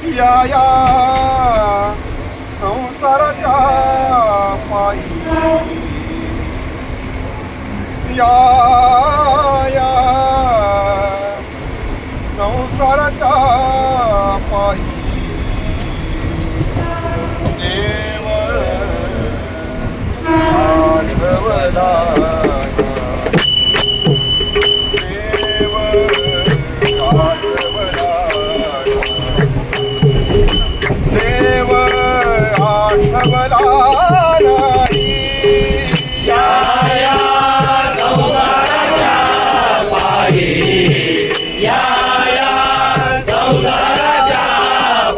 या संसाराच्या पायी या संसाराच्या पायी देव आठवला देव आठवला देव आठवला नाही या संसाराच्या पायी या संसाराच्या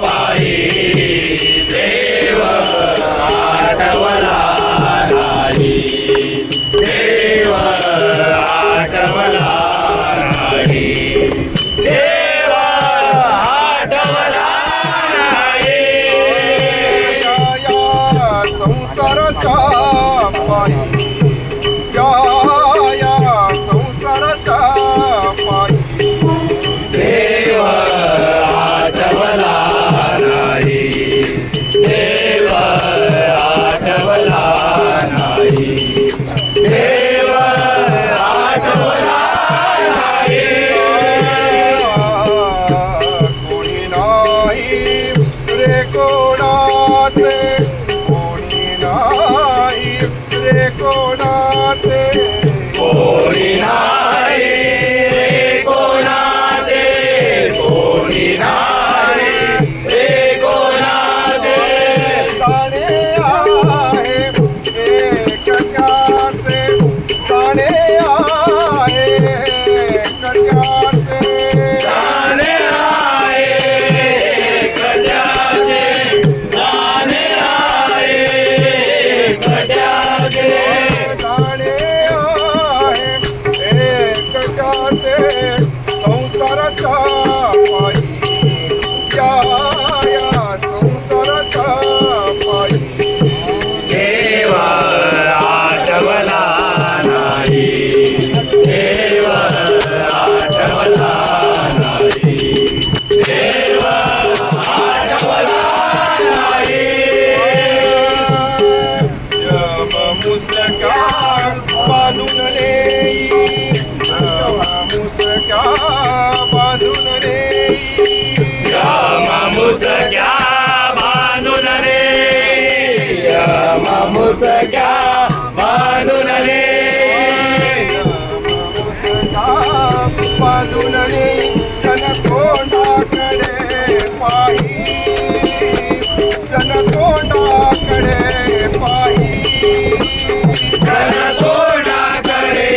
पायी देव आठवला नाही देव आठवला नाही देव आठवला नाही संसाराच्या पायी या संसाराच्या पायी देव आठवला नाही देव आठवला नाही देव आठवला नाही कोणी नाही रे कोणाचे कोणी नाही रे कोणाचे कोणी नाही रे कोणाचे कोणी नाही रे कोणाचे जाणे आहे एकट्याचे जाणे आहे एकट्याचे जाणे आहे एकट्याचे जाणे आहे एकट्याचे जाणे आहे एकट्याचे संसाराच्या पायी या संसाराच्या पायी देव आठवला नाही देव आठवला नाही देव आठवला नाही मुसक्या बांधून नेई मुसक्या बांधून नेई मुसक्या बांधून रे मुसक्या बांधून रे बांधून जनकोंडाकडे पायी जनकोंडाकडे पायी जनकोंडाकडे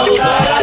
अवतारा